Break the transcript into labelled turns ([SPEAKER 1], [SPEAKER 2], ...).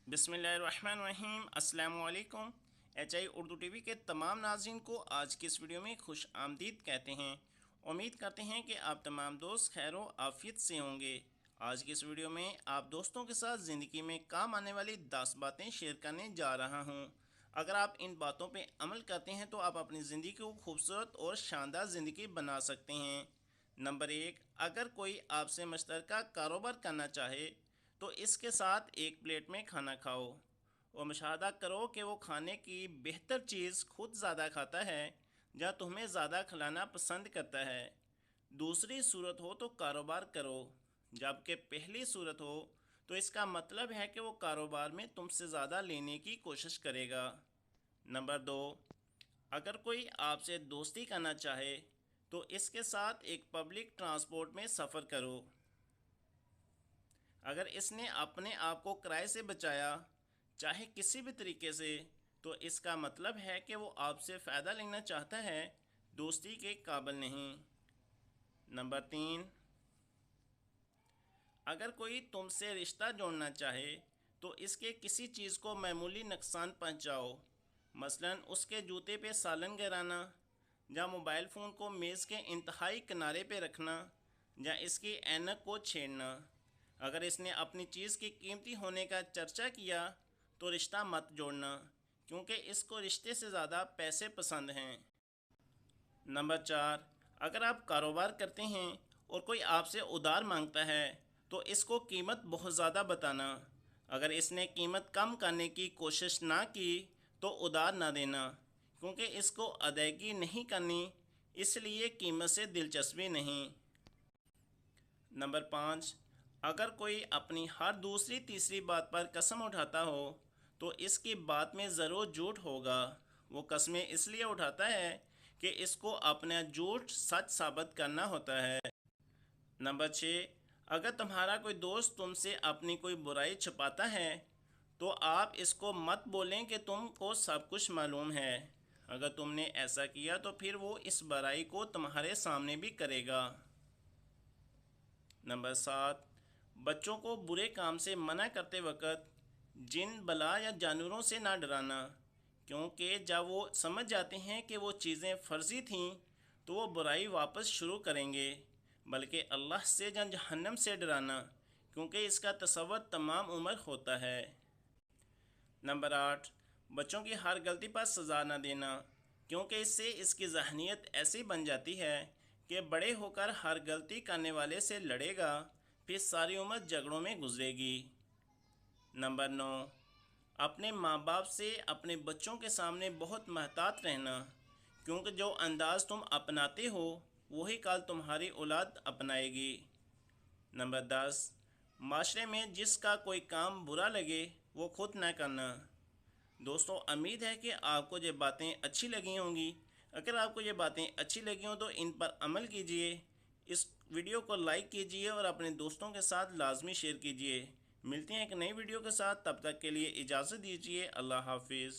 [SPEAKER 1] बिस्मिल्लाहिर्रहमानिर्रहीम। अस्सलामु अलैकुम। HI उर्दू टीवी के तमाम नाज़रीन को आज की इस वीडियो में खुश आमदीद कहते हैं। उम्मीद करते हैं कि आप तमाम दोस्त खैर व आफियत से होंगे। आज की इस वीडियो में आप दोस्तों के साथ ज़िंदगी में काम आने वाली 10 बातें शेयर करने जा रहा हूँ। अगर आप इन बातों पर अमल करते हैं तो आप अपनी ज़िंदगी को खूबसूरत और शानदार ज़िंदगी बना सकते हैं। नंबर 1, अगर कोई आपसे मुश्तरका कारोबार करना चाहे तो इसके साथ एक प्लेट में खाना खाओ और मुशाहदा करो कि वो खाने की बेहतर चीज़ खुद ज़्यादा खाता है या तुम्हें ज़्यादा खिलाना पसंद करता है। दूसरी सूरत हो तो कारोबार करो, जबकि पहली सूरत हो तो इसका मतलब है कि वो कारोबार में तुमसे ज़्यादा लेने की कोशिश करेगा। नंबर 2, अगर कोई आपसे दोस्ती करना चाहे तो इसके साथ एक पब्लिक ट्रांसपोर्ट में सफ़र करो। अगर इसने अपने आप को किराए से बचाया, चाहे किसी भी तरीके से, तो इसका मतलब है कि वो आपसे फ़ायदा लेना चाहता है, दोस्ती के काबिल नहीं। नंबर 3, अगर कोई तुमसे रिश्ता जोड़ना चाहे तो इसके किसी चीज़ को मामूली नुकसान पहुंचाओ, मसलन उसके जूते पे सालन गिराना या मोबाइल फ़ोन को मेज़ के इंतहाई किनारे पे रखना या इसकी ऐनक को छेड़ना। अगर इसने अपनी चीज़ की कीमती होने का चर्चा किया तो रिश्ता मत जोड़ना, क्योंकि इसको रिश्ते से ज़्यादा पैसे पसंद हैं। नंबर 4, अगर आप कारोबार करते हैं और कोई आपसे उधार मांगता है तो इसको कीमत बहुत ज़्यादा बताना। अगर इसने कीमत कम करने की कोशिश ना की तो उधार ना देना, क्योंकि इसको अदायगी नहीं करनी, इसलिए कीमत से दिलचस्पी नहीं। नंबर 5, अगर कोई अपनी हर दूसरी तीसरी बात पर कसम उठाता हो तो इसकी बात में ज़रूर झूठ होगा। वो कस्में इसलिए उठाता है कि इसको अपना झूठ सच साबित करना होता है। नंबर 6, अगर तुम्हारा कोई दोस्त तुमसे अपनी कोई बुराई छुपाता है तो आप इसको मत बोलें कि तुमको सब कुछ मालूम है। अगर तुमने ऐसा किया तो फिर वो इस बुराई को तुम्हारे सामने भी करेगा। नंबर 7, बच्चों को बुरे काम से मना करते वक्त जिन, बला या जानवरों से ना डराना, क्योंकि जब वो समझ जाते हैं कि वो चीज़ें फ़र्ज़ी थीं तो वो बुराई वापस शुरू करेंगे, बल्कि अल्लाह से या जहन्नम से डराना, क्योंकि इसका तसव्वुर तमाम उम्र होता है। नंबर 8, बच्चों की हर गलती पर सज़ा न देना, क्योंकि इससे इसकी ज़हनियत ऐसी बन जाती है कि बड़े होकर हर गलती करने वाले से लड़ेगा, फिर सारी उम्र झगड़ों में गुजरेगी। नंबर 9, अपने माँ बाप से अपने बच्चों के सामने बहुत महतात रहना, क्योंकि जो अंदाज़ तुम अपनाते हो वही कल तुम्हारी औलाद अपनाएगी। नंबर 10, माशरे में जिसका कोई काम बुरा लगे वो खुद न करना। दोस्तों, उम्मीद है कि आपको ये बातें अच्छी लगी होंगी। अगर आपको ये बातें अच्छी लगी हों तो इन पर अमल कीजिए, इस वीडियो को लाइक कीजिए और अपने दोस्तों के साथ लाजमी शेयर कीजिए। मिलते हैं एक नई वीडियो के साथ, तब तक के लिए इजाज़त दीजिए। अल्लाह हाफिज़।